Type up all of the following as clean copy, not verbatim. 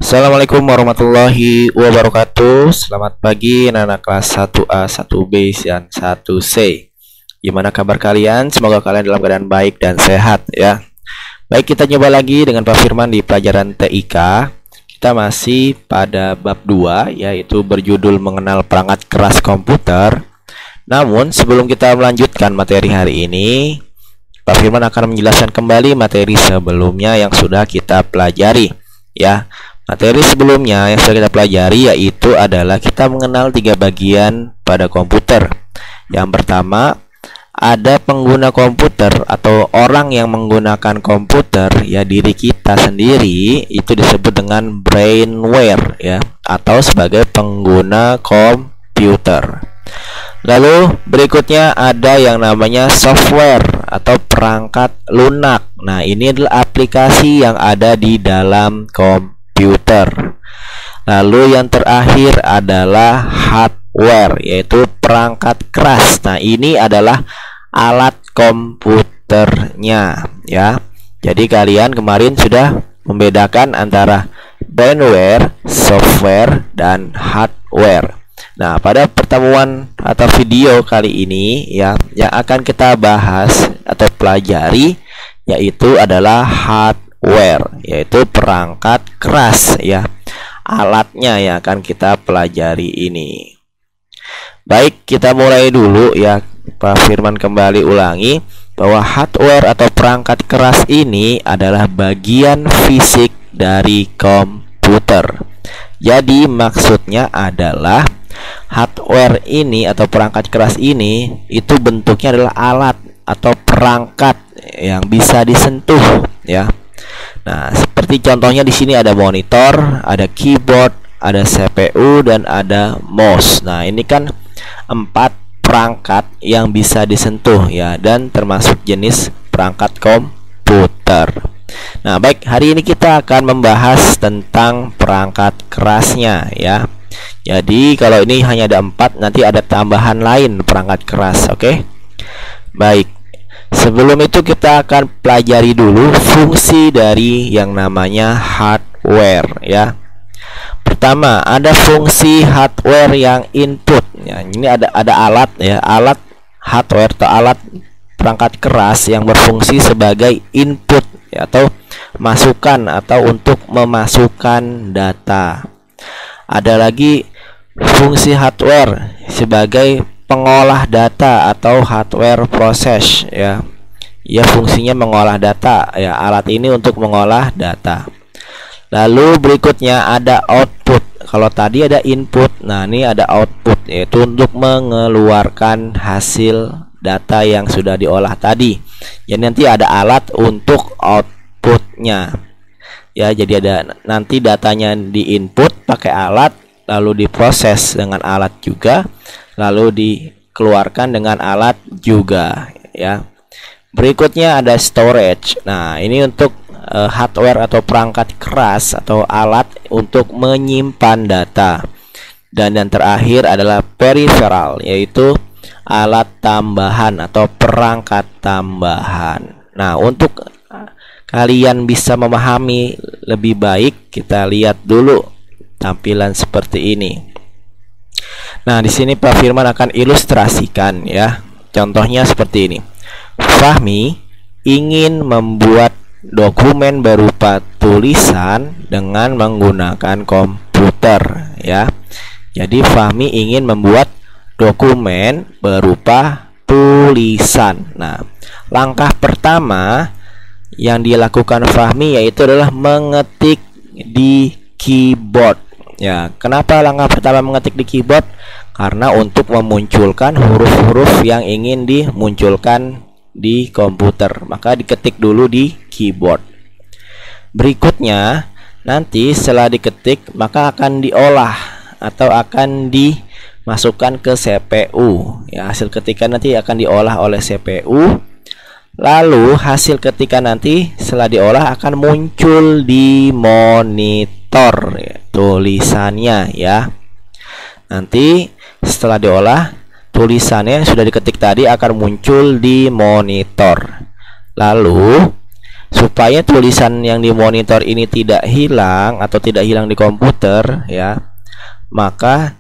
Assalamualaikum warahmatullahi wabarakatuh. Selamat pagi anak-anak kelas 1A, 1B, dan 1C. Gimana kabar kalian? Semoga kalian dalam keadaan baik dan sehat ya. Baik, kita coba lagi dengan Pak Firman di pelajaran TIK. Kita masih pada bab 2, yaitu berjudul mengenal perangkat keras komputer. Namun sebelum kita melanjutkan materi hari ini, Pak Firman akan menjelaskan kembali materi sebelumnya yang sudah kita pelajari ya. Materi sebelumnya yang sudah kita pelajari yaitu adalah kita mengenal 3 bagian pada komputer. Yang pertama, ada pengguna komputer atau orang yang menggunakan komputer, ya diri kita sendiri, itu disebut dengan brainware ya, atau sebagai pengguna komputer. Lalu berikutnya ada yang namanya software atau perangkat lunak. Nah, ini adalah aplikasi yang ada di dalam komputer. Lalu yang terakhir adalah hardware, yaitu perangkat keras. Nah, ini adalah alat komputernya ya. Jadi kalian kemarin sudah membedakan antara brainware, software, dan hardware. Nah, pada pertemuan atau video kali ini ya, yang akan kita bahas atau pelajari yaitu adalah hardware, yaitu perangkat keras ya. Alatnya yang akan kita pelajari ini. Baik, kita mulai dulu ya. Pak Firman kembali ulangi bahwa hardware atau perangkat keras ini adalah bagian fisik dari komputer. Jadi maksudnya adalah hardware ini atau perangkat keras ini itu bentuknya adalah alat atau perangkat yang bisa disentuh ya. Nah, seperti contohnya di sini ada monitor, ada keyboard, ada CPU, dan ada mouse. Nah, ini kan 4 perangkat yang bisa disentuh ya, dan termasuk jenis perangkat komputer. Nah, baik, hari ini kita akan membahas tentang perangkat kerasnya ya. Jadi kalau ini hanya ada 4, nanti ada tambahan lain perangkat keras, oke? Baik, sebelum itu kita akan pelajari dulu fungsi dari yang namanya hardware ya. Pertama, ada fungsi hardware yang input ya. Ini ada alat ya, alat hardware atau alat perangkat keras yang berfungsi sebagai input ya, atau masukan atau untuk memasukkan data. Ada lagi fungsi hardware sebagai pengolah data atau hardware proses ya. Ya, fungsinya mengolah data ya, alat ini untuk mengolah data. Lalu berikutnya ada output. Kalau tadi ada input, nah ini ada output, yaitu untuk mengeluarkan hasil data yang sudah diolah tadi. Jadi nanti ada alat untuk outputnya ya. Jadi ada nanti datanya di input pakai alat, lalu diproses dengan alat juga, lalu dikeluarkan dengan alat juga ya. Berikutnya ada storage. Nah, ini untuk hardware atau perangkat keras atau alat untuk menyimpan data. Dan yang terakhir adalah peripheral, yaitu alat tambahan atau perangkat tambahan. Nah, untuk kalian bisa memahami lebih baik, kita lihat dulu tampilan seperti ini. Nah, di sini Pak Firman akan ilustrasikan ya. Contohnya seperti ini. Fahmi ingin membuat dokumen berupa tulisan dengan menggunakan komputer ya. Jadi Fahmi ingin membuat dokumen berupa tulisan. Nah, langkah pertama yang dilakukan Fahmi yaitu adalah mengetik di keyboard ya. Kenapa langkah pertama mengetik di keyboard? Karena untuk memunculkan huruf-huruf yang ingin dimunculkan di komputer, maka diketik dulu di keyboard. Berikutnya nanti setelah diketik maka akan diolah atau akan dimasukkan ke CPU ya. Hasil ketikan nanti akan diolah oleh CPU. Lalu hasil ketikan nanti setelah diolah akan muncul di monitor ya, tulisannya ya. Nanti setelah diolah, tulisannya yang sudah diketik tadi akan muncul di monitor. Lalu supaya tulisan yang di monitor ini tidak hilang atau tidak hilang di komputer ya, maka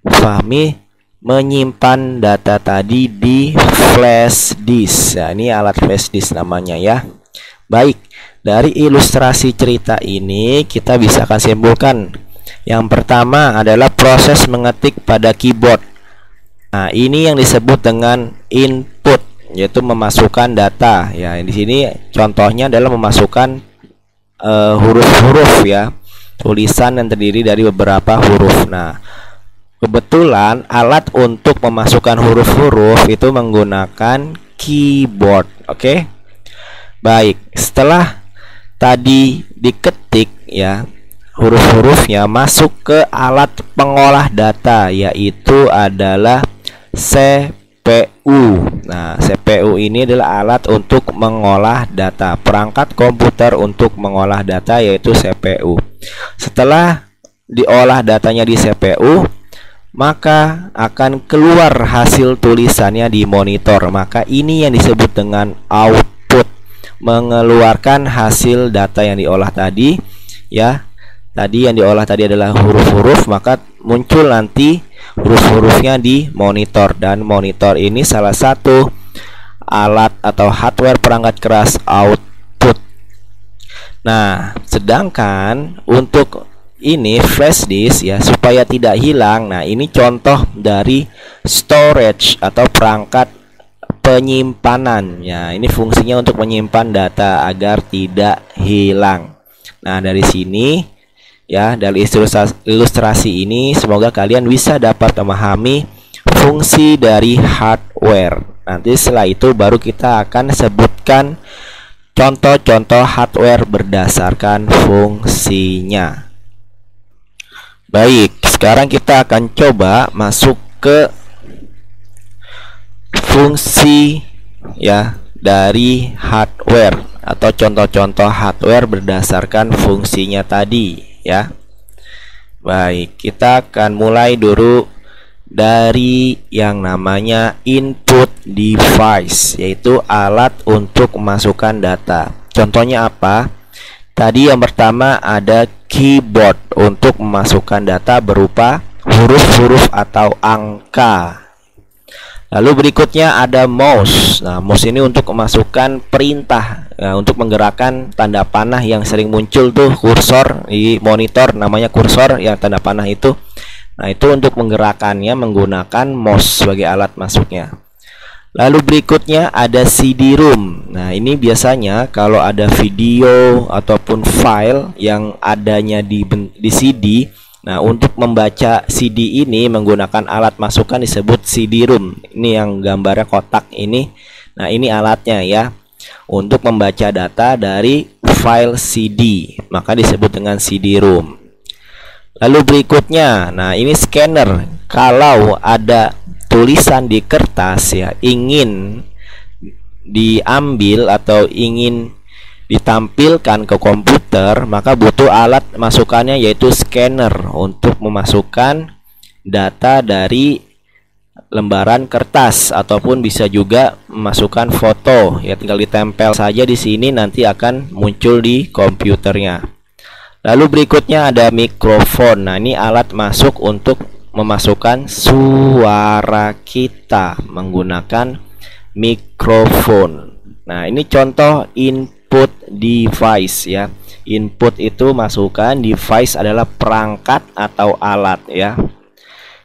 Fahmi menyimpan data tadi di flash disk. Nah, ini alat flash disk namanya ya. Baik, dari ilustrasi cerita ini kita bisa akan simpulkan. Yang pertama adalah proses mengetik pada keyboard. Nah, ini yang disebut dengan input, yaitu memasukkan data. Ya, di sini contohnya adalah memasukkan huruf-huruf ya, tulisan yang terdiri dari beberapa huruf. Nah, kebetulan alat untuk memasukkan huruf-huruf itu menggunakan keyboard. Oke. Baik, setelah tadi diketik ya, huruf-hurufnya masuk ke alat pengolah data, yaitu adalah CPU. Nah, CPU ini adalah alat untuk mengolah data, perangkat komputer untuk mengolah data, yaitu CPU. Setelah diolah datanya di CPU, maka akan keluar hasil tulisannya di monitor. Maka ini yang disebut dengan output, mengeluarkan hasil data yang diolah tadi ya. Tadi yang diolah tadi adalah huruf-huruf, maka muncul nanti huruf-hurufnya di monitor, dan monitor ini salah satu alat atau hardware perangkat keras output. Nah, sedangkan untuk ini flash disk ya, supaya tidak hilang. Nah, ini contoh dari storage atau perangkat penyimpanan ya. Ini fungsinya untuk menyimpan data agar tidak hilang. Nah, dari sini ya, dari ilustrasi ini semoga kalian bisa dapat memahami fungsi dari hardware. Nanti setelah itu baru kita akan sebutkan contoh-contoh hardware berdasarkan fungsinya. Baik, sekarang kita akan coba masuk ke fungsi ya dari hardware atau contoh-contoh hardware berdasarkan fungsinya tadi ya. Baik, kita akan mulai dulu dari yang namanya input device, yaitu alat untuk memasukkan data. Contohnya apa? Tadi yang pertama ada keyboard untuk memasukkan data berupa huruf-huruf atau angka. Lalu berikutnya ada mouse. Nah, mouse ini untuk memasukkan perintah ya, untuk menggerakkan tanda panah yang sering muncul tuh, kursor di monitor namanya kursor yang tanda panah itu. Nah, itu untuk menggerakkannya menggunakan mouse sebagai alat masuknya. Lalu berikutnya ada CD-ROM. Nah, ini biasanya kalau ada video ataupun file yang adanya di CD. Nah, untuk membaca CD ini menggunakan alat masukan disebut CD-ROM. Ini yang gambarnya kotak ini. Nah, ini alatnya ya, untuk membaca data dari file CD, maka disebut dengan CD-ROM. Lalu berikutnya, nah ini scanner. Kalau ada tulisan di kertas ya, ingin diambil atau ingin ditampilkan ke komputer, maka butuh alat masukannya yaitu scanner untuk memasukkan data dari lembaran kertas, ataupun bisa juga memasukkan foto ya, tinggal ditempel saja di sini nanti akan muncul di komputernya. Lalu berikutnya ada mikrofon. Nah, ini alat masuk untuk memasukkan suara kita menggunakan mikrofon. Nah, ini contoh input device ya. Input itu masukan, device adalah perangkat atau alat ya.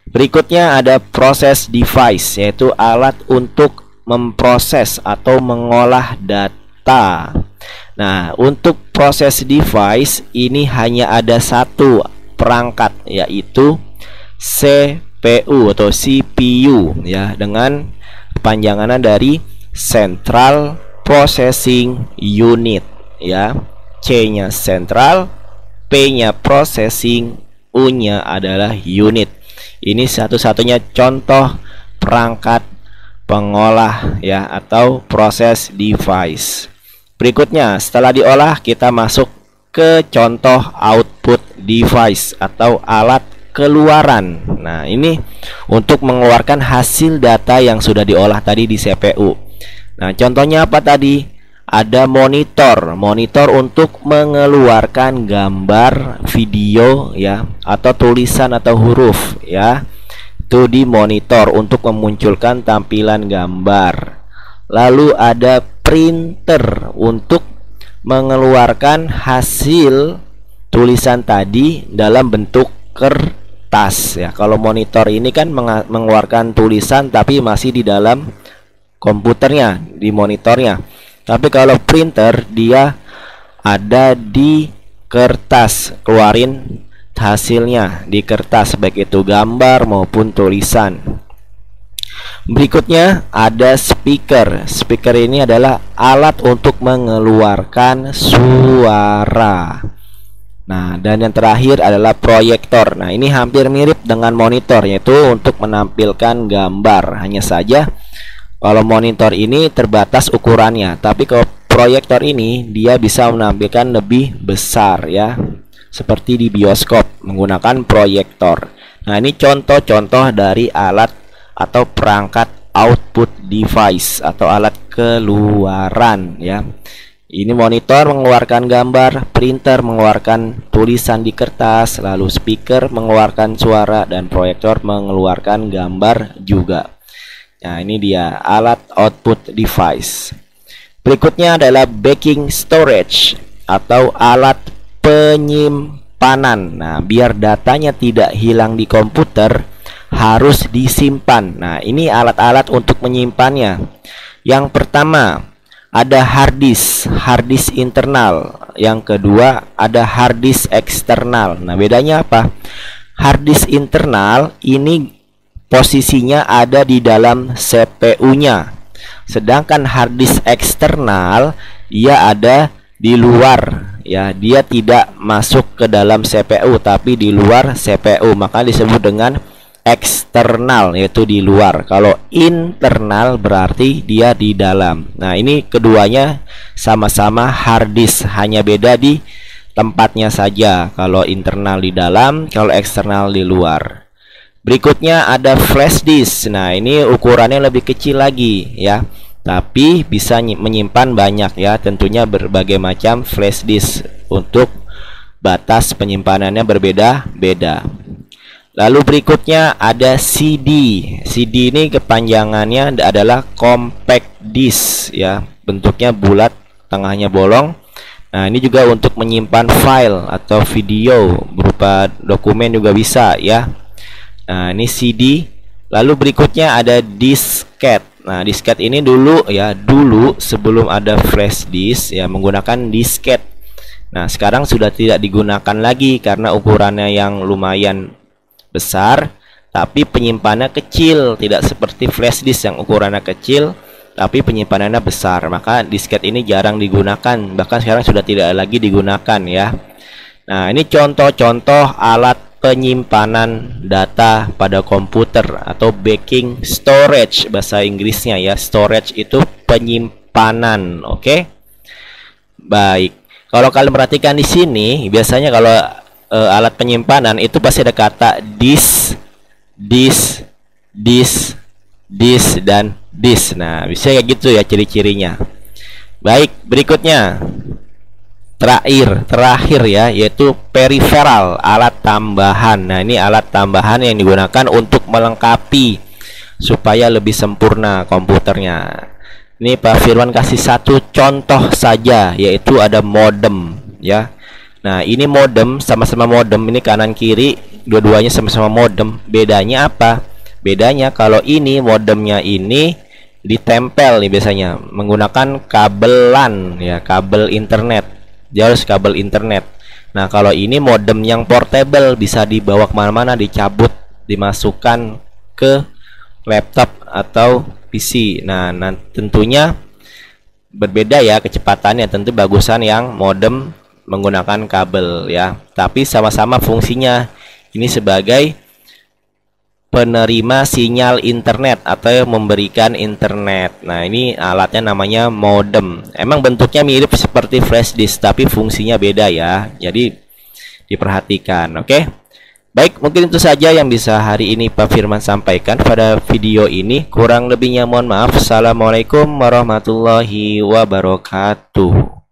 Berikutnya ada proses device, yaitu alat untuk memproses atau mengolah data. Nah, untuk proses device ini hanya ada satu perangkat, yaitu CPU atau CPU ya, dengan kepanjangan dari Central Processing Unit ya. C-nya central, P-nya processing, U-nya adalah unit. Ini satu-satunya contoh perangkat pengolah ya, atau proses device. Berikutnya, setelah diolah kita masuk ke contoh output device atau alat keluaran. Nah, ini untuk mengeluarkan hasil data yang sudah diolah tadi di CPU. Nah, contohnya apa tadi? ada monitor. Monitor untuk mengeluarkan gambar, video ya, atau tulisan atau huruf ya. Itu di monitor untuk memunculkan tampilan gambar. Lalu ada printer untuk mengeluarkan hasil tulisan tadi dalam bentuk kertas ya. Kalau monitor ini kan mengeluarkan tulisan tapi masih di dalam komputernya, di monitornya. Tapi kalau printer dia ada di kertas, keluarin hasilnya di kertas, baik itu gambar maupun tulisan. Berikutnya ada speaker. Speaker ini adalah alat untuk mengeluarkan suara. Nah, dan yang terakhir adalah proyektor. Nah, ini hampir mirip dengan monitor, yaitu untuk menampilkan gambar. Hanya saja kalau monitor ini terbatas ukurannya, tapi kalau proyektor ini dia bisa menampilkan lebih besar ya. Seperti di bioskop menggunakan proyektor. Nah, ini contoh-contoh dari alat atau perangkat output device atau alat keluaran ya. Ini monitor mengeluarkan gambar, printer mengeluarkan tulisan di kertas, lalu speaker mengeluarkan suara, dan proyektor mengeluarkan gambar juga. Nah, ini dia alat output device. Berikutnya adalah backing storage atau alat penyimpanan. Nah, biar datanya tidak hilang di komputer, harus disimpan. Nah, ini alat-alat untuk menyimpannya. Yang pertama ada hard disk internal. Yang kedua ada hard disk eksternal. Nah, bedanya apa? Hard disk internal ini posisinya ada di dalam CPU-nya. Sedangkan hard disk eksternal ia ada di luar ya. Dia tidak masuk ke dalam CPU tapi di luar CPU, maka disebut dengan eksternal, yaitu di luar. Kalau internal berarti dia di dalam. Nah, ini keduanya sama-sama hard disk, hanya beda di tempatnya saja. Kalau internal di dalam, kalau eksternal di luar. Berikutnya ada flash disk. Nah, ini ukurannya lebih kecil lagi ya, tapi bisa menyimpan banyak ya. Tentunya berbagai macam flash disk untuk batas penyimpanannya berbeda-beda. Lalu berikutnya ada CD. CD ini kepanjangannya adalah compact disk ya. Bentuknya bulat, tengahnya bolong. Nah, ini juga untuk menyimpan file atau video berupa dokumen juga bisa ya. Nah, ini CD. Lalu berikutnya ada disket. Nah, disket ini dulu sebelum ada flash disk ya menggunakan disket. Nah, sekarang sudah tidak digunakan lagi karena ukurannya yang lumayan besar, tapi penyimpanannya kecil, tidak seperti flash disk yang ukurannya kecil tapi penyimpanannya besar. Maka disket ini jarang digunakan, bahkan sekarang sudah tidak lagi digunakan ya. Nah, ini contoh-contoh alat penyimpanan data pada komputer atau backing storage bahasa Inggrisnya ya. Storage itu penyimpanan, oke? Baik. Kalau kalian perhatikan di sini, biasanya kalau alat penyimpanan itu pasti ada kata disk, dan disk. Nah, bisa kayak gitu ya ciri-cirinya. Baik, berikutnya terakhir ya, yaitu peripheral, alat tambahan. Nah, ini alat tambahan yang digunakan untuk melengkapi supaya lebih sempurna komputernya. Ini Pak Firwan kasih satu contoh saja, yaitu ada modem ya. Nah, ini modem, sama-sama modem, ini kanan kiri dua-duanya sama-sama modem. Bedanya apa? Bedanya kalau ini modemnya ini ditempel nih biasanya menggunakan kabelan ya, kabel internet. Dia harus kabel internet. Nah, kalau ini modem yang portable, bisa dibawa kemana-mana, dicabut, dimasukkan ke laptop atau PC. Nah, tentunya berbeda ya kecepatannya. Tentu bagusan yang modem menggunakan kabel ya, tapi sama-sama fungsinya ini sebagai penerima sinyal internet atau memberikan internet. Nah, ini alatnya namanya modem. Emang bentuknya mirip seperti flash disk tapi fungsinya beda ya, jadi diperhatikan. Oke, Baik, mungkin itu saja yang bisa hari ini Pak Firman sampaikan pada video ini. Kurang lebihnya mohon maaf. Assalamualaikum warahmatullahi wabarakatuh.